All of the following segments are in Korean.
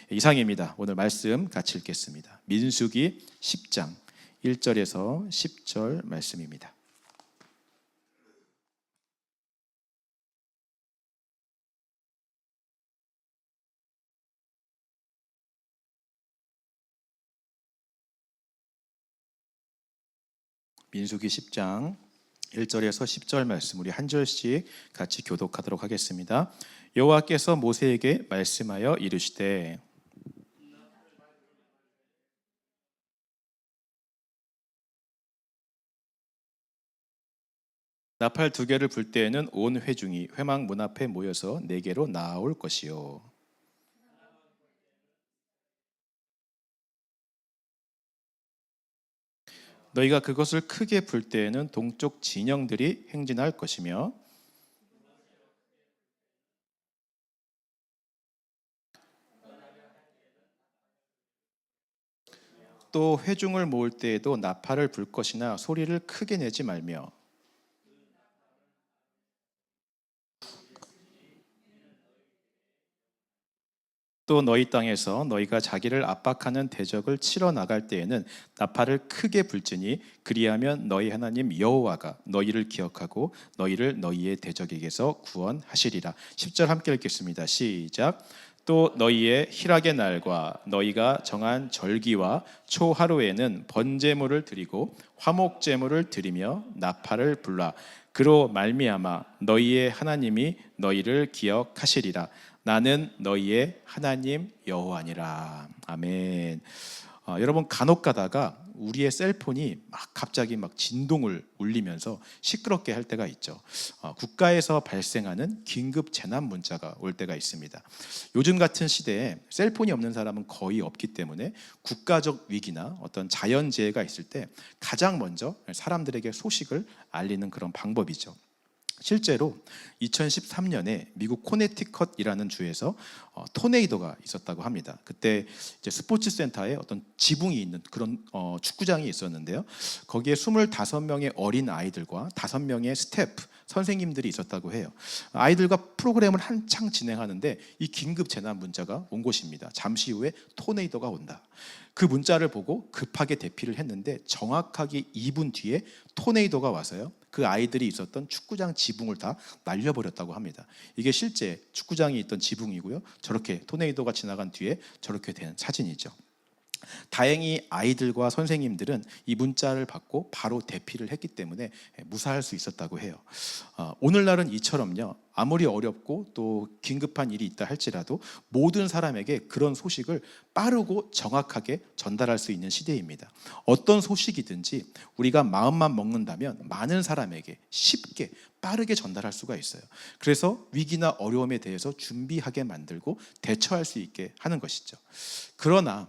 이상입니다. 오늘 말씀 같이 읽겠습니다. 민수기 10장 1절에서 10절 말씀입니다. 민수기 10장 1절에서 10절 말씀 우리 한 절씩 같이 교독하도록 하겠습니다. 여호와께서 모세에게 말씀하여 이르시되 나팔 두 개를 불 때에는 온 회중이 회막 문 앞에 모여서 내게로 나아올 것이요 너희가 그것을 크게 불 때에는 동쪽 진영들이 행진할 것이며 또 회중을 모을 때에도 나팔을 불 것이나 소리를 크게 내지 말며 또 너희 땅에서 너희가 자기를 압박하는 대적을 치러 나갈 때에는 나팔을 크게 불지니 그리하면 너희 하나님 여호와가 너희를 기억하고 너희를 너희의 대적에게서 구원하시리라. 10절 함께 읽겠습니다. 시작. 또 너희의 희락의 날과 너희가 정한 절기와 초하루에는 번제물을 드리고 화목제물을 드리며 나팔을 불라 그로 말미암아 너희의 하나님이 너희를 기억하시리라. 나는 너희의 하나님 여호와니라. 아멘. 여러분 간혹 가다가 우리의 셀폰이 막 갑자기 막 진동을 울리면서 시끄럽게 할 때가 있죠. 국가에서 발생하는 긴급 재난 문자가 올 때가 있습니다. 요즘 같은 시대에 셀폰이 없는 사람은 거의 없기 때문에 국가적 위기나 어떤 자연재해가 있을 때 가장 먼저 사람들에게 소식을 알리는 그런 방법이죠. 실제로 2013년에 미국 코네티컷이라는 주에서 토네이도가 있었다고 합니다. 그때 이제 스포츠 센터에 어떤 지붕이 있는 그런 축구장이 있었는데요. 거기에 25명의 어린 아이들과 5명의 스태프, 선생님들이 있었다고 해요. 아이들과 프로그램을 한창 진행하는데 이 긴급 재난 문자가 온 것입니다. 잠시 후에 토네이도가 온다. 그 문자를 보고 급하게 대피를 했는데 정확하게 2분 뒤에 토네이도가 와서요. 그 아이들이 있었던 축구장 지붕을 다 날려버렸다고 합니다. 이게 실제 축구장이 있던 지붕이고요. 저렇게 토네이도가 지나간 뒤에 저렇게 된 사진이죠. 다행히 아이들과 선생님들은 이 문자를 받고 바로 대피를 했기 때문에 무사할 수 있었다고 해요. 오늘날은 이처럼요. 아무리 어렵고 또 긴급한 일이 있다 할지라도 모든 사람에게 그런 소식을 빠르고 정확하게 전달할 수 있는 시대입니다. 어떤 소식이든지 우리가 마음만 먹는다면 많은 사람에게 쉽게 빠르게 전달할 수가 있어요. 그래서 위기나 어려움에 대해서 준비하게 만들고 대처할 수 있게 하는 것이죠. 그러나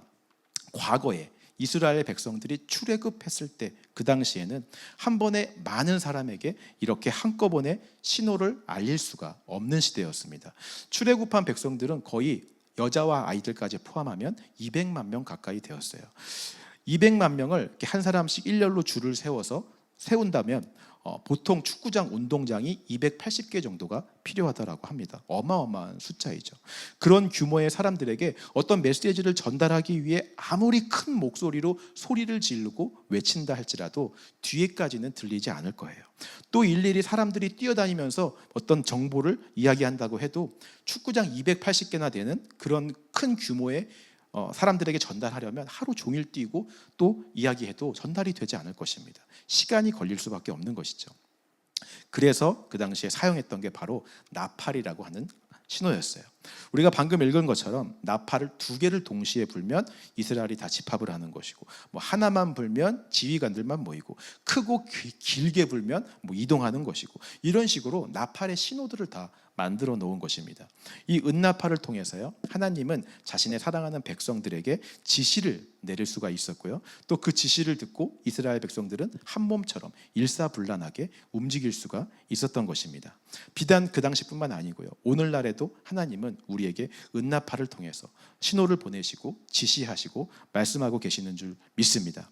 과거에 이스라엘 백성들이 출애굽했을 때 그 당시에는 한 번에 많은 사람에게 이렇게 한꺼번에 신호를 알릴 수가 없는 시대였습니다. 출애굽한 백성들은 거의 여자와 아이들까지 포함하면 200만 명 가까이 되었어요. 200만 명을 이렇게 한 사람씩 일렬로 줄을 세운다면 보통 축구장, 운동장이 280개 정도가 필요하다고 합니다. 어마어마한 숫자이죠. 그런 규모의 사람들에게 어떤 메시지를 전달하기 위해 아무리 큰 목소리로 소리를 지르고 외친다 할지라도 뒤에까지는 들리지 않을 거예요. 또 일일이 사람들이 뛰어다니면서 어떤 정보를 이야기한다고 해도 축구장 280개나 되는 그런 큰 규모의 사람들에게 전달하려면 하루 종일 뛰고 또 이야기해도 전달이 되지 않을 것입니다. 시간이 걸릴 수밖에 없는 것이죠. 그래서 그 당시에 사용했던 게 바로 나팔이라고 하는 신호였어요. 우리가 방금 읽은 것처럼 나팔을 2개를 동시에 불면 이스라엘이 다 집합을 하는 것이고, 하나만 불면 지휘관들만 모이고, 크고 길게 불면 이동하는 것이고, 이런 식으로 나팔의 신호들을 다 만들어 놓은 것입니다. 이 은나팔을 통해서요, 하나님은 자신의 사랑하는 백성들에게 지시를 내릴 수가 있었고요, 또 그 지시를 듣고 이스라엘 백성들은 한 몸처럼 일사불란하게 움직일 수가 있었던 것입니다. 비단 그 당시뿐만 아니고요, 오늘날에도 하나님은 우리에게 은나팔을 통해서 신호를 보내시고 지시하시고 말씀하고 계시는 줄 믿습니다.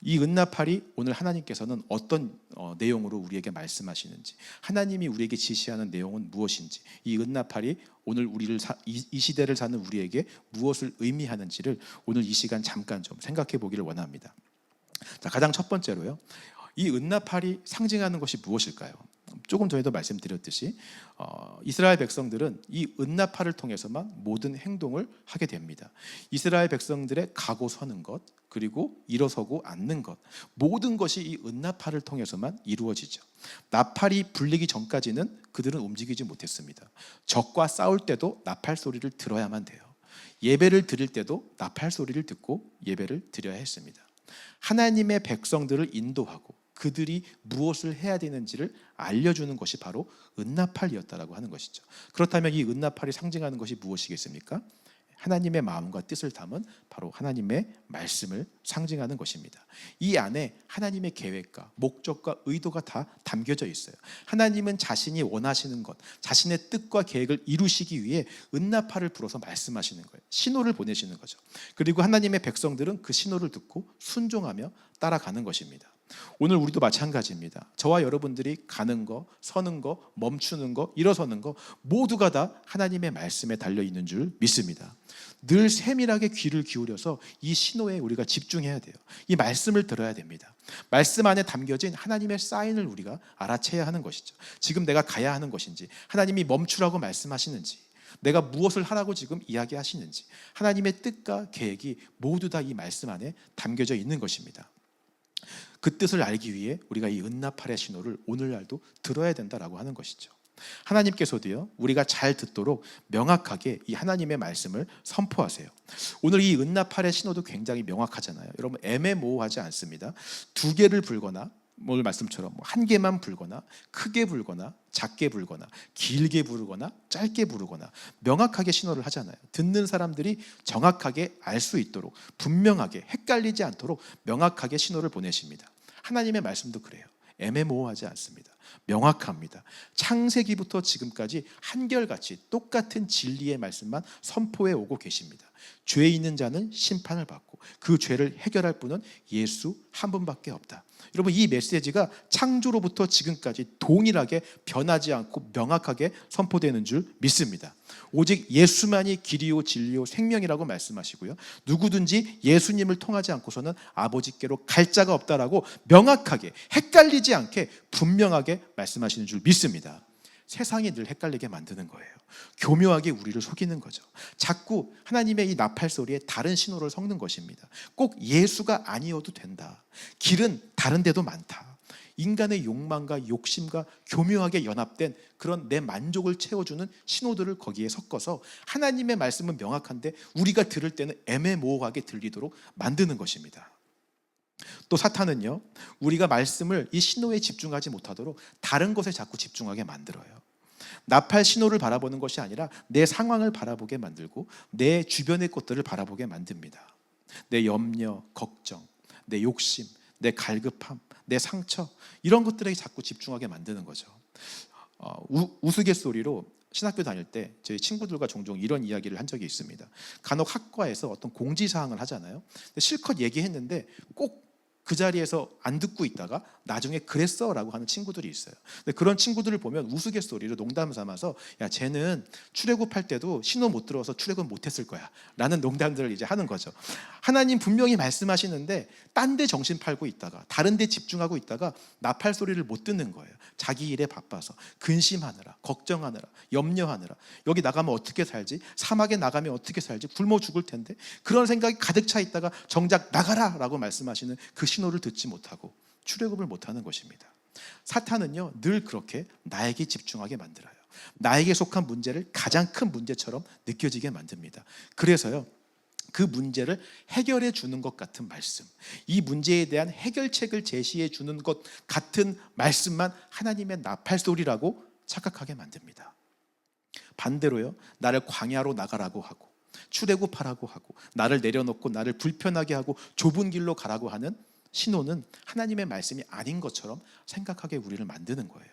이 은나팔이 오늘 하나님께서는 어떤 내용으로 우리에게 말씀하시는지, 하나님이 우리에게 지시하는 내용은 무엇인지, 이 은나팔이 오늘 이 시대를 사는 우리에게 무엇을 의미하는지를 오늘 이 시간 잠깐 좀 생각해 보기를 원합니다. 자, 가장 첫 번째로요, 이 은나팔이 상징하는 것이 무엇일까요? 조금 전에도 말씀드렸듯이 이스라엘 백성들은 이 은나팔을 통해서만 모든 행동을 하게 됩니다. 이스라엘 백성들의 가고 서는 것, 그리고 일어서고 앉는 것, 모든 것이 이 은나팔을 통해서만 이루어지죠. 나팔이 불리기 전까지는 그들은 움직이지 못했습니다. 적과 싸울 때도 나팔 소리를 들어야만 돼요. 예배를 드릴 때도 나팔 소리를 듣고 예배를 드려야 했습니다. 하나님의 백성들을 인도하고 그들이 무엇을 해야 되는지를 알려주는 것이 바로 은나팔이었다라고 하는 것이죠. 그렇다면 이 은나팔이 상징하는 것이 무엇이겠습니까? 하나님의 마음과 뜻을 담은 바로 하나님의 말씀을 상징하는 것입니다. 이 안에 하나님의 계획과 목적과 의도가 다 담겨져 있어요. 하나님은 자신이 원하시는 것, 자신의 뜻과 계획을 이루시기 위해 은나팔을 불어서 말씀하시는 거예요. 신호를 보내시는 거죠. 그리고 하나님의 백성들은 그 신호를 듣고 순종하며 따라가는 것입니다. 오늘 우리도 마찬가지입니다. 저와 여러분들이 가는 거, 서는 거, 멈추는 거, 일어서는 거 모두가 다 하나님의 말씀에 달려있는 줄 믿습니다. 늘 세밀하게 귀를 기울여서 이 신호에 우리가 집중해야 돼요. 이 말씀을 들어야 됩니다. 말씀 안에 담겨진 하나님의 사인을 우리가 알아채야 하는 것이죠. 지금 내가 가야 하는 것인지, 하나님이 멈추라고 말씀하시는지, 내가 무엇을 하라고 지금 이야기하시는지, 하나님의 뜻과 계획이 모두 다 이 말씀 안에 담겨져 있는 것입니다. 그 뜻을 알기 위해 우리가 이 은나팔의 신호를 오늘날도 들어야 된다라고 하는 것이죠. 하나님께서도요, 우리가 잘 듣도록 명확하게 이 하나님의 말씀을 선포하세요. 오늘 이 은나팔의 신호도 굉장히 명확하잖아요. 여러분, 애매모호하지 않습니다. 두 개를 불거나, 오늘 말씀처럼 한 개만 불거나, 크게 불거나, 작게 불거나, 길게 부르거나, 짧게 부르거나 명확하게 신호를 하잖아요. 듣는 사람들이 정확하게 알 수 있도록, 분명하게 헷갈리지 않도록 명확하게 신호를 보내십니다. 하나님의 말씀도 그래요. 애매모호하지 않습니다. 명확합니다. 창세기부터 지금까지 한결같이 똑같은 진리의 말씀만 선포해 오고 계십니다. 죄 있는 자는 심판을 받고 그 죄를 해결할 분은 예수 한 분밖에 없다. 여러분, 이 메시지가 창조로부터 지금까지 동일하게 변하지 않고 명확하게 선포되는 줄 믿습니다. 오직 예수만이 길이요 진리요 생명이라고 말씀하시고요, 누구든지 예수님을 통하지 않고서는 아버지께로 갈 자가 없다라고 명확하게 헷갈리지 않게 분명하게 말씀하시는 줄 믿습니다. 세상이 늘 헷갈리게 만드는 거예요. 교묘하게 우리를 속이는 거죠. 자꾸 하나님의 이 나팔 소리에 다른 신호를 섞는 것입니다. 꼭 예수가 아니어도 된다. 길은 다른 데도 많다. 인간의 욕망과 욕심과 교묘하게 연합된 그런 내 만족을 채워주는 신호들을 거기에 섞어서 하나님의 말씀은 명확한데 우리가 들을 때는 애매모호하게 들리도록 만드는 것입니다. 또 사탄은요, 우리가 말씀을 이 신호에 집중하지 못하도록 다른 것에 자꾸 집중하게 만들어요. 나팔 신호를 바라보는 것이 아니라 내 상황을 바라보게 만들고 내 주변의 것들을 바라보게 만듭니다. 내 염려, 걱정, 내 욕심, 내 갈급함, 내 상처, 이런 것들에 자꾸 집중하게 만드는 거죠. 우스갯소리로 신학교 다닐 때 저희 친구들과 종종 이런 이야기를 한 적이 있습니다. 간혹 학과에서 어떤 공지사항을 하잖아요. 실컷 얘기했는데 꼭 그 자리에서 안 듣고 있다가 나중에 그랬어 라고 하는 친구들이 있어요. 근데 그런 친구들을 보면 우스갯소리로 농담 삼아서, 야, 쟤는 출애굽할 때도 신호 못 들어서 출애굽 못했을 거야 라는 농담들을 이제 하는 거죠. 하나님 분명히 말씀하시는데 딴 데 정신 팔고 있다가 다른 데 집중하고 있다가 나팔 소리를 못 듣는 거예요. 자기 일에 바빠서 근심하느라, 걱정하느라, 염려하느라, 여기 나가면 어떻게 살지, 사막에 나가면 어떻게 살지, 굶어 죽을 텐데, 그런 생각이 가득 차 있다가 정작 나가라 라고 말씀하시는 그 신호를 듣지 못하고 출애굽을 못하는 것입니다. 사탄은요, 늘 그렇게 나에게 집중하게 만들어요. 나에게 속한 문제를 가장 큰 문제처럼 느껴지게 만듭니다. 그래서요, 그 문제를 해결해 주는 것 같은 말씀, 이 문제에 대한 해결책을 제시해 주는 것 같은 말씀만 하나님의 나팔 소리라고 착각하게 만듭니다. 반대로요, 나를 광야로 나가라고 하고 출애굽하라고 하고 나를 내려놓고 나를 불편하게 하고 좁은 길로 가라고 하는 신호는 하나님의 말씀이 아닌 것처럼 생각하게 우리를 만드는 거예요.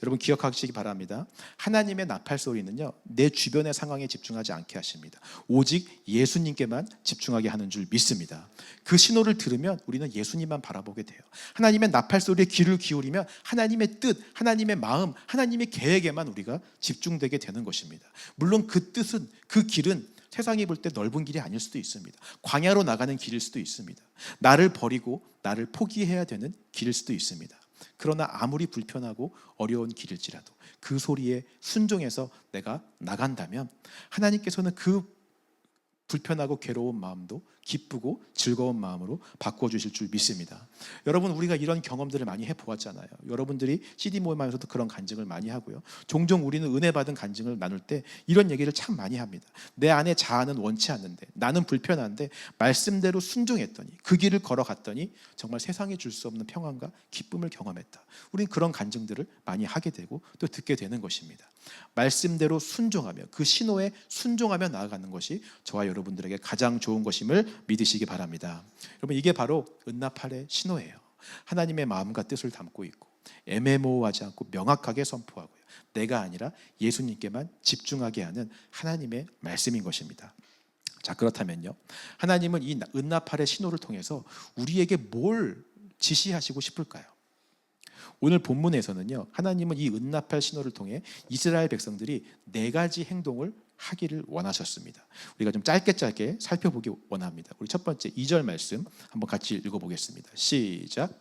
여러분 기억하시기 바랍니다. 하나님의 나팔 소리는요, 내 주변의 상황에 집중하지 않게 하십니다. 오직 예수님께만 집중하게 하는 줄 믿습니다. 그 신호를 들으면 우리는 예수님만 바라보게 돼요. 하나님의 나팔 소리에 귀를 기울이면 하나님의 뜻, 하나님의 마음, 하나님의 계획에만 우리가 집중되게 되는 것입니다. 물론 그 뜻은, 그 길은 세상이 볼 때 넓은 길이 아닐 수도 있습니다. 광야로 나가는 길일 수도 있습니다. 나를 버리고 나를 포기해야 되는 길일 수도 있습니다. 그러나 아무리 불편하고 어려운 길일지라도 그 소리에 순종해서 내가 나간다면 하나님께서는 그 불편하고 괴로운 마음도 기쁘고 즐거운 마음으로 바꿔주실 줄 믿습니다. 여러분, 우리가 이런 경험들을 많이 해보았잖아요. 여러분들이 CD 모임하면서도 그런 간증을 많이 하고요. 종종 우리는 은혜 받은 간증을 나눌 때 이런 얘기를 참 많이 합니다. 내 안에 자아는 원치 않는데, 나는 불편한데 말씀대로 순종했더니, 그 길을 걸어갔더니 정말 세상에 줄 수 없는 평안과 기쁨을 경험했다. 우리는 그런 간증들을 많이 하게 되고 또 듣게 되는 것입니다. 말씀대로 순종하며 그 신호에 순종하며 나아가는 것이 저와 여러분들에게 가장 좋은 것임을 믿으시기 바랍니다. 여러분, 이게 바로 은나팔의 신호예요. 하나님의 마음과 뜻을 담고 있고 애매모호하지 않고 명확하게 선포하고요, 내가 아니라 예수님께만 집중하게 하는 하나님의 말씀인 것입니다. 자, 그렇다면요, 하나님은 이 은나팔의 신호를 통해서 우리에게 뭘 지시하시고 싶을까요? 오늘 본문에서는요, 하나님은 이 은나팔 신호를 통해 이스라엘 백성들이 4가지 행동을 하기를 원하셨습니다. 우리가 좀 짧게 살펴보기 원합니다. 우리 첫 번째 2절 말씀 한번 같이 읽어보겠습니다. 시작.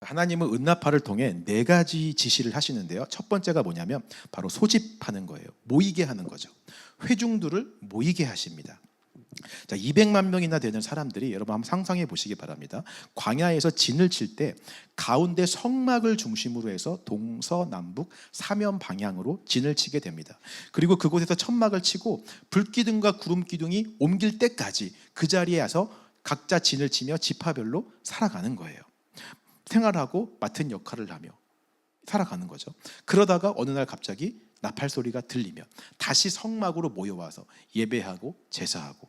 하나님은 은나팔을 통해 4가지 지시를 하시는데요, 첫 번째가 뭐냐면 바로 소집하는 거예요. 모이게 하는 거죠. 회중들을 모이게 하십니다. 자, 200만 명이나 되는 사람들이, 여러분 한번 상상해 보시기 바랍니다. 광야에서 진을 칠 때 가운데 성막을 중심으로 해서 동서남북 사면 방향으로 진을 치게 됩니다. 그리고 그곳에서 천막을 치고 불기둥과 구름기둥이 옮길 때까지 그 자리에 와서 각자 진을 치며 지파별로 살아가는 거예요. 생활하고 맡은 역할을 하며 살아가는 거죠. 그러다가 어느 날 갑자기 나팔 소리가 들리면 다시 성막으로 모여와서 예배하고 제사하고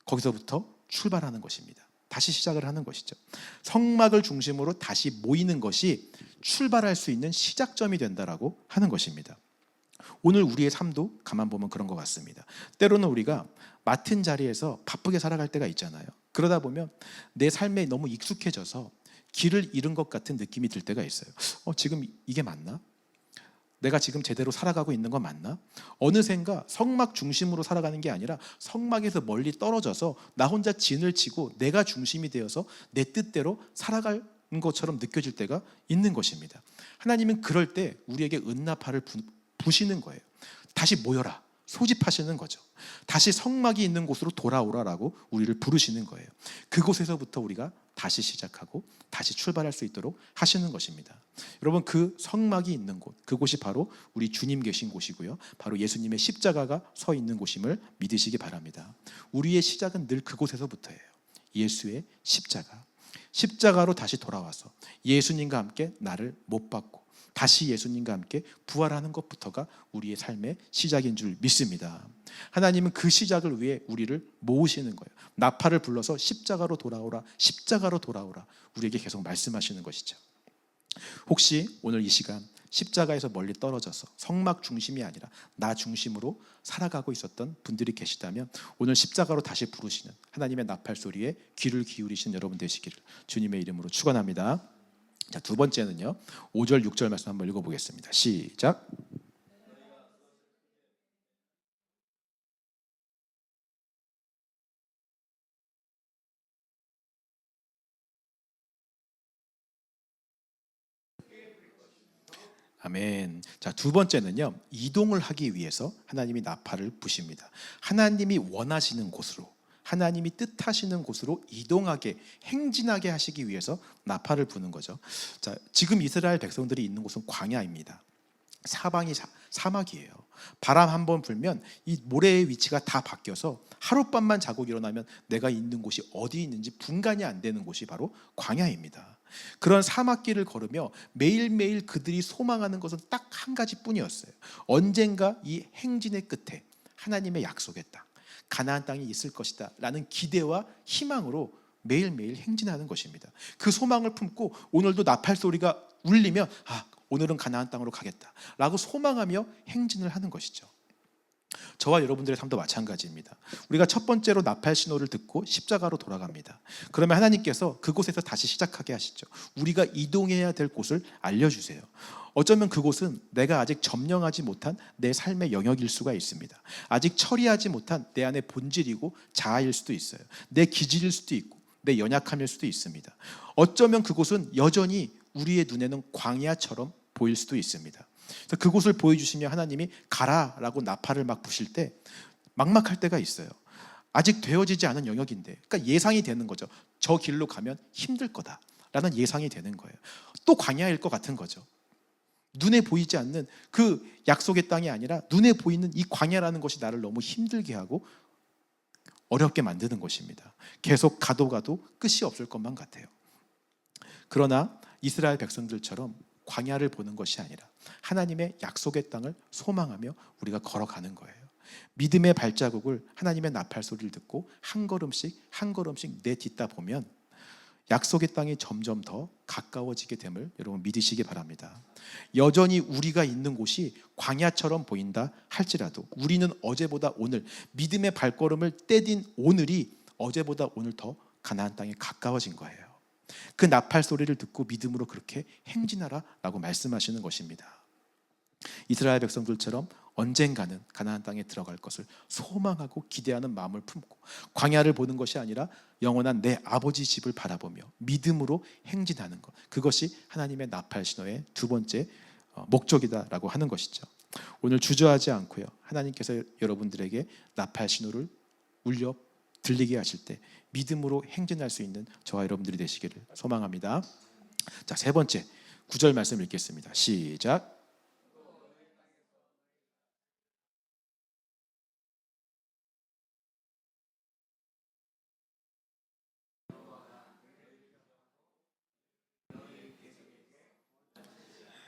거기서부터 출발하는 것입니다. 다시 시작을 하는 것이죠. 성막을 중심으로 다시 모이는 것이 출발할 수 있는 시작점이 된다라고 하는 것입니다. 오늘 우리의 삶도 가만 보면 그런 것 같습니다. 때로는 우리가 맡은 자리에서 바쁘게 살아갈 때가 있잖아요. 그러다 보면 내 삶에 너무 익숙해져서 길을 잃은 것 같은 느낌이 들 때가 있어요. 지금 이게 맞나? 내가 지금 제대로 살아가고 있는 건 맞나? 어느샌가 성막 중심으로 살아가는 게 아니라 성막에서 멀리 떨어져서 나 혼자 진을 치고 내가 중심이 되어서 내 뜻대로 살아가는 것처럼 느껴질 때가 있는 것입니다. 하나님은 그럴 때 우리에게 은나팔을 부시는 거예요. 다시 모여라, 소집하시는 거죠. 다시 성막이 있는 곳으로 돌아오라라고 우리를 부르시는 거예요. 그곳에서부터 우리가 다시 시작하고 다시 출발할 수 있도록 하시는 것입니다. 여러분, 그 성막이 있는 곳, 그곳이 바로 우리 주님 계신 곳이고요, 바로 예수님의 십자가가 서 있는 곳임을 믿으시기 바랍니다. 우리의 시작은 늘 그곳에서부터예요. 예수의 십자가로 다시 돌아와서 예수님과 함께 나를 못 박고 다시 예수님과 함께 부활하는 것부터가 우리의 삶의 시작인 줄 믿습니다. 하나님은 그 시작을 위해 우리를 모으시는 거예요. 나팔을 불러서 십자가로 돌아오라, 십자가로 돌아오라, 우리에게 계속 말씀하시는 것이죠. 혹시 오늘 이 시간 십자가에서 멀리 떨어져서 성막 중심이 아니라 나 중심으로 살아가고 있었던 분들이 계시다면 오늘 십자가로 다시 부르시는 하나님의 나팔 소리에 귀를 기울이신 여러분 되시기를 주님의 이름으로 축원합니다. 자, 두 번째는요, 5절 6절 말씀 한번 읽어보겠습니다. 시작. 아멘. 자, 두 번째는요, 이동을 하기 위해서 하나님이 나팔을 부십니다. 하나님이 원하시는 곳으로, 하나님이 뜻하시는 곳으로 이동하게, 행진하게 하시기 위해서 나팔을 부는 거죠. 자, 지금 이스라엘 백성들이 있는 곳은 광야입니다. 사방이 사막이에요. 바람 한번 불면 이 모래의 위치가 다 바뀌어서 하룻밤만 자고 일어나면 내가 있는 곳이 어디 있는지 분간이 안 되는 곳이 바로 광야입니다. 그런 사막길을 걸으며 매일매일 그들이 소망하는 것은 딱 한 가지뿐이었어요. 언젠가 이 행진의 끝에 하나님의 약속의 땅, 가나안 땅이 있을 것이다 라는 기대와 희망으로 매일매일 행진하는 것입니다. 그 소망을 품고 오늘도 나팔 소리가 울리면 오늘은 가나안 땅으로 가겠다 라고 소망하며 행진을 하는 것이죠. 저와 여러분들의 삶도 마찬가지입니다. 우리가 첫 번째로 나팔 신호를 듣고 십자가로 돌아갑니다. 그러면 하나님께서 그곳에서 다시 시작하게 하시죠. 우리가 이동해야 될 곳을 알려주세요. 어쩌면 그곳은 내가 아직 점령하지 못한 내 삶의 영역일 수가 있습니다. 아직 처리하지 못한 내 안의 본질이고 자아일 수도 있어요. 내 기질일 수도 있고 내 연약함일 수도 있습니다. 어쩌면 그곳은 여전히 우리의 눈에는 광야처럼 보일 수도 있습니다. 그래서 그곳을 보여주시며 하나님이 가라라고 나팔을 막 부실 때 막막할 때가 있어요. 아직 되어지지 않은 영역인데, 그러니까 예상이 되는 거죠. 저 길로 가면 힘들 거다라는 예상이 되는 거예요. 또 광야일 것 같은 거죠. 눈에 보이지 않는 그 약속의 땅이 아니라 눈에 보이는 이 광야라는 것이 나를 너무 힘들게 하고 어렵게 만드는 것입니다. 계속 가도 끝이 없을 것만 같아요. 그러나 이스라엘 백성들처럼 광야를 보는 것이 아니라 하나님의 약속의 땅을 소망하며 우리가 걸어가는 거예요. 믿음의 발자국을 하나님의 나팔 소리를 듣고 한 걸음씩 내딛다 보면 약속의 땅이 점점 더 가까워지게 됨을 여러분 믿으시기 바랍니다. 여전히 우리가 있는 곳이 광야처럼 보인다 할지라도 우리는 어제보다 오늘, 믿음의 발걸음을 떼딘 오늘이 어제보다 오늘 더 가나안 땅에 가까워진 거예요. 그 나팔 소리를 듣고 믿음으로 그렇게 행진하라 라고 말씀하시는 것입니다. 이스라엘 백성들처럼 언젠가는 가나안 땅에 들어갈 것을 소망하고 기대하는 마음을 품고 광야를 보는 것이 아니라 영원한 내 아버지 집을 바라보며 믿음으로 행진하는 것, 그것이 하나님의 나팔 신호의 두 번째 목적이다라고 하는 것이죠. 오늘 주저하지 않고요, 하나님께서 여러분들에게 나팔 신호를 울려 들리게 하실 때 믿음으로 행진할 수 있는 저와 여러분들이 되시기를 소망합니다. 자, 세 번째 9절 말씀 읽겠습니다. 시작.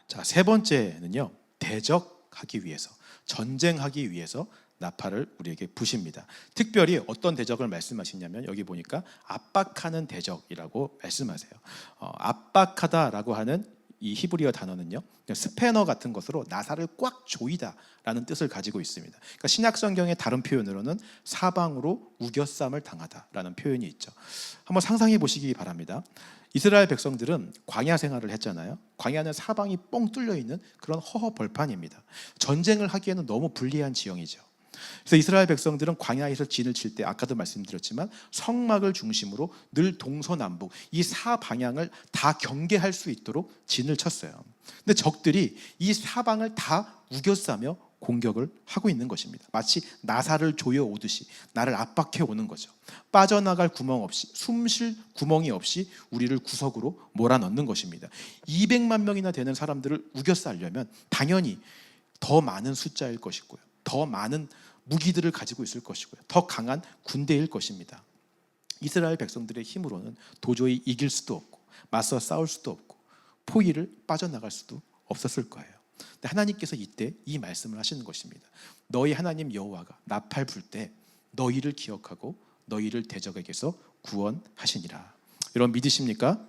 자, 세 번째는요, 대적하기 위해서, 전쟁하기 위해서 나팔을 우리에게 부십니다. 특별히 어떤 대적을 말씀하시냐면 여기 보니까 압박하는 대적이라고 말씀하세요. 압박하다라고 하는 이 히브리어 단어는요, 스패너 같은 것으로 나사를 꽉 조이다라는 뜻을 가지고 있습니다. 그러니까 신약 성경의 다른 표현으로는 사방으로 우겨쌈을 당하다라는 표현이 있죠. 한번 상상해 보시기 바랍니다. 이스라엘 백성들은 광야 생활을 했잖아요. 광야는 사방이 뻥 뚫려 있는 그런 허허 벌판입니다. 전쟁을 하기에는 너무 불리한 지형이죠. 그래서 이스라엘 백성들은 광야에서 진을 칠 때 아까도 말씀드렸지만 성막을 중심으로 늘 동서남북 이 사방향을 다 경계할 수 있도록 진을 쳤어요. 근데 적들이 이 사방을 다 우겨싸며 공격을 하고 있는 것입니다. 마치 나사를 조여 오듯이 나를 압박해 오는 거죠. 빠져나갈 구멍 없이, 숨쉴 구멍이 없이 우리를 구석으로 몰아넣는 것입니다. 200만 명이나 되는 사람들을 우겨싸려면 당연히 더 많은 숫자일 것이고요, 더 많은 무기들을 가지고 있을 것이고요, 더 강한 군대일 것입니다. 이스라엘 백성들의 힘으로는 도저히 이길 수도 없고 맞서 싸울 수도 없고 포위를 빠져나갈 수도 없었을 거예요. 근데 하나님께서 이때 이 말씀을 하시는 것입니다. 너희 하나님 여호와가 나팔 불 때 너희를 기억하고 너희를 대적에게서 구원하시니라. 여러분 믿으십니까?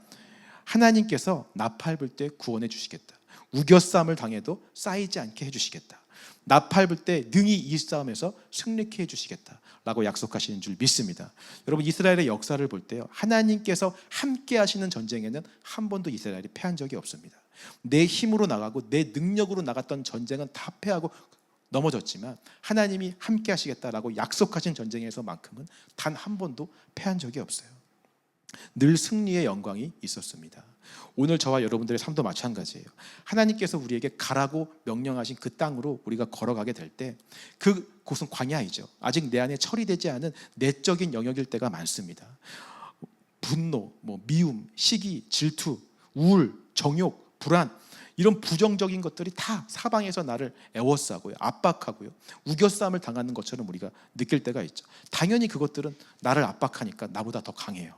하나님께서 나팔 불 때 구원해 주시겠다. 우겨쌈을 당해도 쌓이지 않게 해주시겠다. 나팔 불 때 능히 이 싸움에서 승리케 해주시겠다라고 약속하시는 줄 믿습니다. 여러분 이스라엘의 역사를 볼 때요, 하나님께서 함께 하시는 전쟁에는 한 번도 이스라엘이 패한 적이 없습니다. 내 힘으로 나가고 내 능력으로 나갔던 전쟁은 다 패하고 넘어졌지만 하나님이 함께 하시겠다라고 약속하신 전쟁에서만큼은 단 한 번도 패한 적이 없어요. 늘 승리의 영광이 있었습니다. 오늘 저와 여러분들의 삶도 마찬가지예요. 하나님께서 우리에게 가라고 명령하신 그 땅으로 우리가 걸어가게 될 때 그곳은 광야이죠. 아직 내 안에 처리되지 않은 내적인 영역일 때가 많습니다. 분노, 미움, 시기, 질투, 우울, 정욕, 불안, 이런 부정적인 것들이 다 사방에서 나를 애워싸고요, 압박하고요, 우겨싸움을 당하는 것처럼 우리가 느낄 때가 있죠. 당연히 그것들은 나를 압박하니까 나보다 더 강해요.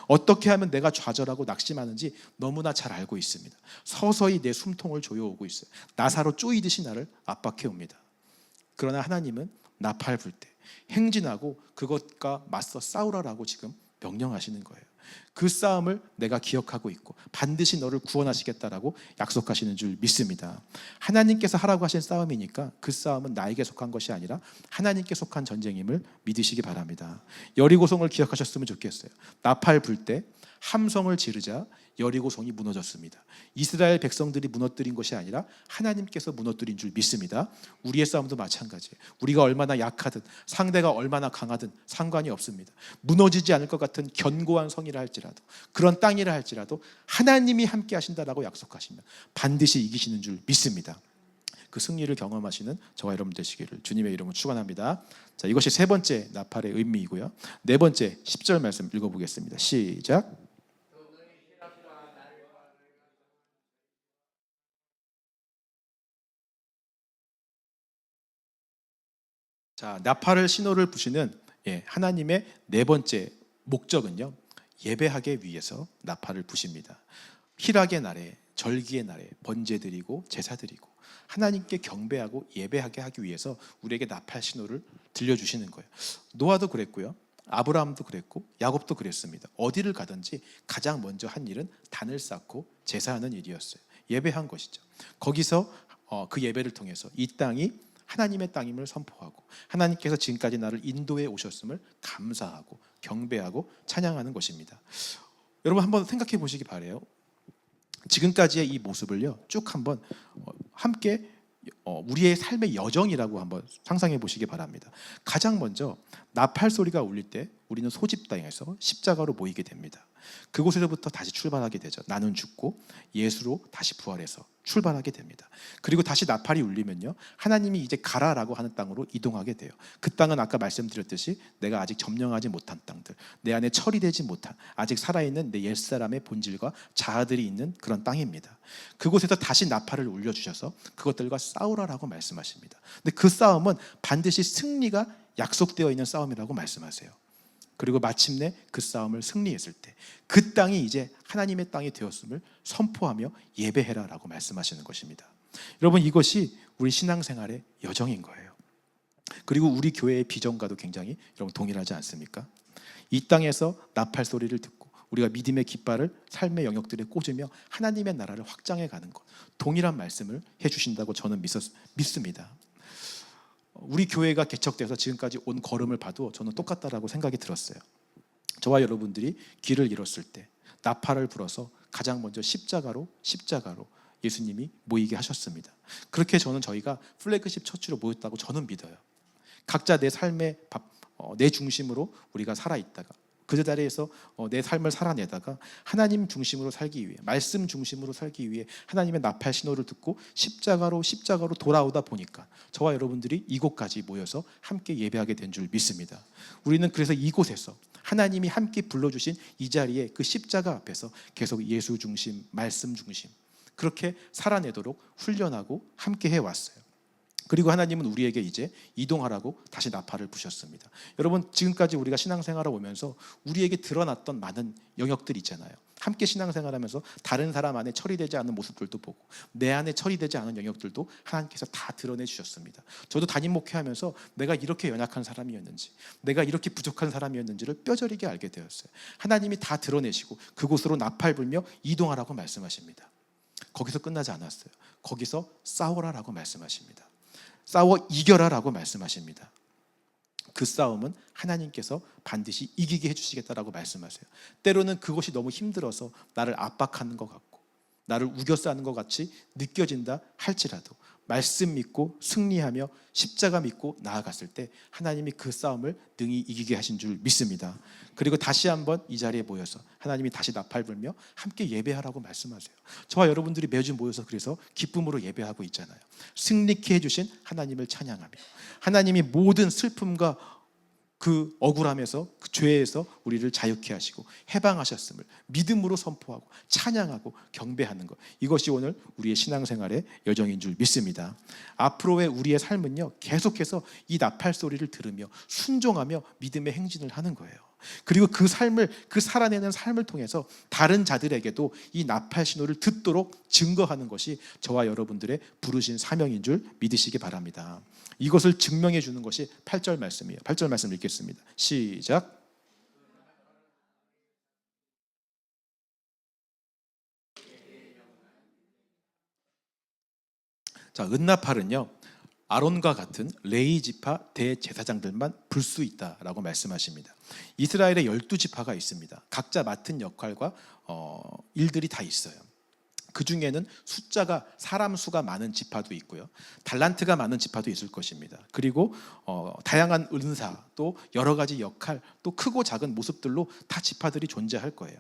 어떻게 하면 내가 좌절하고 낙심하는지 너무나 잘 알고 있습니다. 서서히 내 숨통을 조여오고 있어요. 나사로 쪼이듯이 나를 압박해 옵니다. 그러나 하나님은 나팔 불 때 행진하고 그것과 맞서 싸우라라고 지금 명령하시는 거예요. 그 싸움을 내가 기억하고 있고 반드시 너를 구원하시겠다라고 약속하시는 줄 믿습니다. 하나님께서 하라고 하신 싸움이니까 그 싸움은 나에게 속한 것이 아니라 하나님께 속한 전쟁임을 믿으시기 바랍니다. 여리고성을 기억하셨으면 좋겠어요. 나팔 불 때 함성을 지르자 여리고성이 무너졌습니다. 이스라엘 백성들이 무너뜨린 것이 아니라 하나님께서 무너뜨린 줄 믿습니다. 우리의 싸움도 마찬가지예요. 우리가 얼마나 약하든 상대가 얼마나 강하든 상관이 없습니다. 무너지지 않을 것 같은 견고한 성이라 할지라도 그런 땅이라 할지라도 하나님이 함께 하신다라고 약속하시면 반드시 이기시는 줄 믿습니다. 그 승리를 경험하시는 저와 여러분 되시기를 주님의 이름으로 축원합니다. 자, 이것이 세 번째 나팔의 의미이고요. 네 번째 10절 말씀 읽어보겠습니다. 시작. 자, 나팔을 신호를 부시는 하나님의 네 번째 목적은요, 예배하기 위해서 나팔을 부십니다. 희락의 날에, 절기의 날에 번제 드리고 제사 드리고 하나님께 경배하고 예배하게 하기 위해서 우리에게 나팔 신호를 들려주시는 거예요. 노아도 그랬고요, 아브라함도 그랬고 야곱도 그랬습니다. 어디를 가든지 가장 먼저 한 일은 단을 쌓고 제사하는 일이었어요. 예배한 것이죠. 거기서 그 예배를 통해서 이 땅이 하나님의 땅임을 선포하고 하나님께서 지금까지 나를 인도해 오셨음을 감사하고 경배하고 찬양하는 것입니다. 여러분 한번 생각해 보시기 바라요. 지금까지의 이 모습을요 쭉 한번 함께 우리의 삶의 여정이라고 한번 상상해 보시기 바랍니다. 가장 먼저 나팔 소리가 울릴 때 우리는 소집당에서 십자가로 모이게 됩니다. 그곳에서부터 다시 출발하게 되죠. 나는 죽고 예수로 다시 부활해서 출발하게 됩니다. 그리고 다시 나팔이 울리면요, 하나님이 이제 가라라고 하는 땅으로 이동하게 돼요. 그 땅은 아까 말씀드렸듯이 내가 아직 점령하지 못한 땅들, 내 안에 처리되지 못한 아직 살아있는 내 옛사람의 본질과 자아들이 있는 그런 땅입니다. 그곳에서 다시 나팔을 울려주셔서 그것들과 싸우라라고 말씀하십니다. 근데 그 싸움은 반드시 승리가 약속되어 있는 싸움이라고 말씀하세요. 그리고 마침내 그 싸움을 승리했을 때 그 땅이 이제 하나님의 땅이 되었음을 선포하며 예배해라라고 말씀하시는 것입니다. 여러분, 이것이 우리 신앙생활의 여정인 거예요. 그리고 우리 교회의 비전과도 굉장히 여러분 동일하지 않습니까? 이 땅에서 나팔 소리를 듣고 우리가 믿음의 깃발을 삶의 영역들에 꽂으며 하나님의 나라를 확장해 가는 것, 동일한 말씀을 해주신다고 저는 믿습니다. 우리 교회가 개척돼서 지금까지 온 걸음을 봐도 저는 똑같다라고 생각이 들었어요. 저와 여러분들이 길을 잃었을 때 나팔을 불어서 가장 먼저 십자가로 예수님이 모이게 하셨습니다. 그렇게 저희가 플래그십 처치로 모였다고 저는 믿어요. 각자 내 삶의 내 중심으로 우리가 살아있다가 그 자리에서 내 삶을 살아내다가 하나님 중심으로 살기 위해, 말씀 중심으로 살기 위해 하나님의 나팔 신호를 듣고 십자가로 돌아오다 보니까 저와 여러분들이 이곳까지 모여서 함께 예배하게 된 줄 믿습니다. 우리는 그래서 이곳에서 하나님이 함께 불러주신 이 자리에 그 십자가 앞에서 계속 예수 중심, 말씀 중심 그렇게 살아내도록 훈련하고 함께 해왔어요. 그리고 하나님은 우리에게 이제 이동하라고 다시 나팔을 부셨습니다. 여러분, 지금까지 우리가 신앙생활을 오면서 우리에게 드러났던 많은 영역들이 있잖아요. 함께 신앙생활하면서 다른 사람 안에 처리되지 않은 모습들도 보고 내 안에 처리되지 않은 영역들도 하나님께서 다 드러내 주셨습니다. 저도 담임 목회하면서 내가 이렇게 연약한 사람이었는지, 내가 이렇게 부족한 사람이었는지를 뼈저리게 알게 되었어요. 하나님이 다 드러내시고 그곳으로 나팔 불며 이동하라고 말씀하십니다. 거기서 끝나지 않았어요. 거기서 싸워라라고 말씀하십니다. 싸워 이겨라라고 말씀하십니다. 그 싸움은 하나님께서 반드시 이기게 해주시겠다라고 말씀하세요. 때로는 그것이 너무 힘들어서 나를 압박하는 것 같고 나를 우겨싸는 것 같이 느껴진다 할지라도 말씀 믿고 승리하며 십자가 믿고 나아갔을 때 하나님이 그 싸움을 능히 이기게 하신 줄 믿습니다. 그리고 다시 한번 이 자리에 모여서 하나님이 다시 나팔 불며 함께 예배하라고 말씀하세요. 저와 여러분들이 매주 모여서 그래서 기쁨으로 예배하고 있잖아요. 승리케 해주신 하나님을 찬양하며 하나님이 모든 슬픔과 그 억울함에서 그 죄에서 우리를 자유케 하시고 해방하셨음을 믿음으로 선포하고 찬양하고 경배하는 것, 이것이 오늘 우리의 신앙생활의 여정인 줄 믿습니다. 앞으로의 우리의 삶은요 계속해서 이 나팔 소리를 들으며 순종하며 믿음의 행진을 하는 거예요. 그리고 그 살아내는 삶을 통해서 다른 자들에게도 이 나팔 신호를 듣도록 증거하는 것이 저와 여러분들의 부르신 사명인 줄 믿으시기 바랍니다. 이것을 증명해 주는 것이 8절 말씀이에요. 8절 말씀 읽겠습니다. 시작. 자, 은나팔은요, 아론과 같은 레위 지파 대제사장들만 불 수 있다라고 말씀하십니다. 이스라엘에 12지파가 있습니다. 각자 맡은 역할과 일들이 다 있어요. 그 중에는 숫자가 사람 수가 많은 지파도 있고요, 달란트가 많은 지파도 있을 것입니다. 그리고 다양한 은사, 또 여러 가지 역할, 또 크고 작은 모습들로 다 지파들이 존재할 거예요.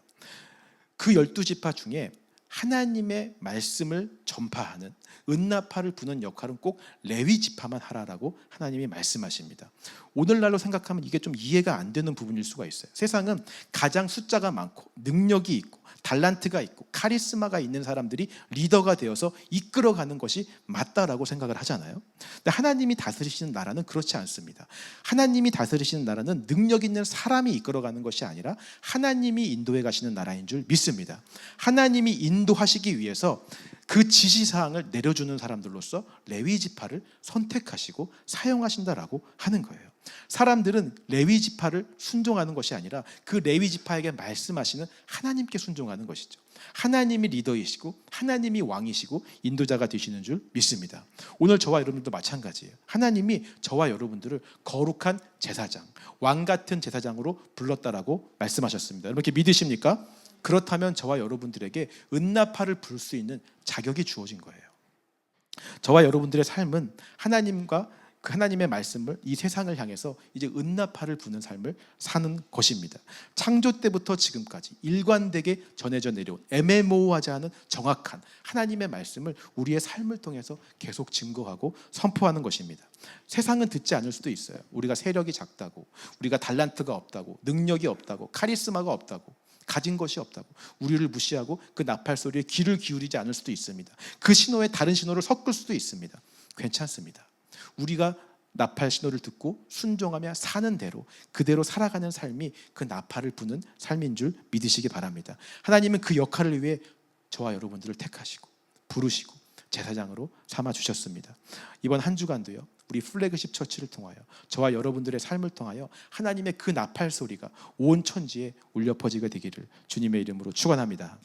그 12지파 중에 하나님의 말씀을 전파하는 은나팔을 부는 역할은 꼭 레위 지파만 하라라고 하나님이 말씀하십니다. 오늘날로 생각하면 이게 좀 이해가 안 되는 부분일 수가 있어요. 세상은 가장 숫자가 많고 능력이 있고 달란트가 있고 카리스마가 있는 사람들이 리더가 되어서 이끌어가는 것이 맞다라고 생각을 하잖아요. 근데 하나님이 다스리시는 나라는 그렇지 않습니다. 하나님이 다스리시는 나라는 능력 있는 사람이 이끌어가는 것이 아니라 하나님이 인도해 가시는 나라인 줄 믿습니다. 하나님이 인도하시기 위해서 그 지시사항을 내려주는 사람들로서 레위 지파를 선택하시고 사용하신다라고 하는 거예요. 사람들은 레위 지파를 순종하는 것이 아니라 그 레위 지파에게 말씀하시는 하나님께 순종하는 것이죠. 하나님이 리더이시고 하나님이 왕이시고 인도자가 되시는 줄 믿습니다. 오늘 저와 여러분들도 마찬가지예요. 하나님이 저와 여러분들을 거룩한 제사장, 왕 같은 제사장으로 불렀다라고 말씀하셨습니다. 여러분 이렇게 믿으십니까? 그렇다면 저와 여러분들에게 은나팔을 불 수 있는 자격이 주어진 거예요. 저와 여러분들의 삶은 하나님과 그 하나님의 말씀을 이 세상을 향해서 이제 은나팔을 부는 삶을 사는 것입니다. 창조 때부터 지금까지 일관되게 전해져 내려온 애매모호하지 않은 정확한 하나님의 말씀을 우리의 삶을 통해서 계속 증거하고 선포하는 것입니다. 세상은 듣지 않을 수도 있어요. 우리가 세력이 작다고, 우리가 달란트가 없다고, 능력이 없다고, 카리스마가 없다고, 가진 것이 없다고 우리를 무시하고 그 나팔 소리에 귀를 기울이지 않을 수도 있습니다. 그 신호에 다른 신호를 섞을 수도 있습니다. 괜찮습니다. 우리가 나팔 신호를 듣고 순종하며 사는 대로 그대로 살아가는 삶이 그 나팔을 부는 삶인 줄 믿으시기 바랍니다. 하나님은 그 역할을 위해 저와 여러분들을 택하시고 부르시고 제사장으로 삼아주셨습니다. 이번 한 주간도요, 우리 플래그십 처치를 통하여 저와 여러분들의 삶을 통하여 하나님의 그 나팔 소리가 온 천지에 울려 퍼지게 되기를 주님의 이름으로 축원합니다.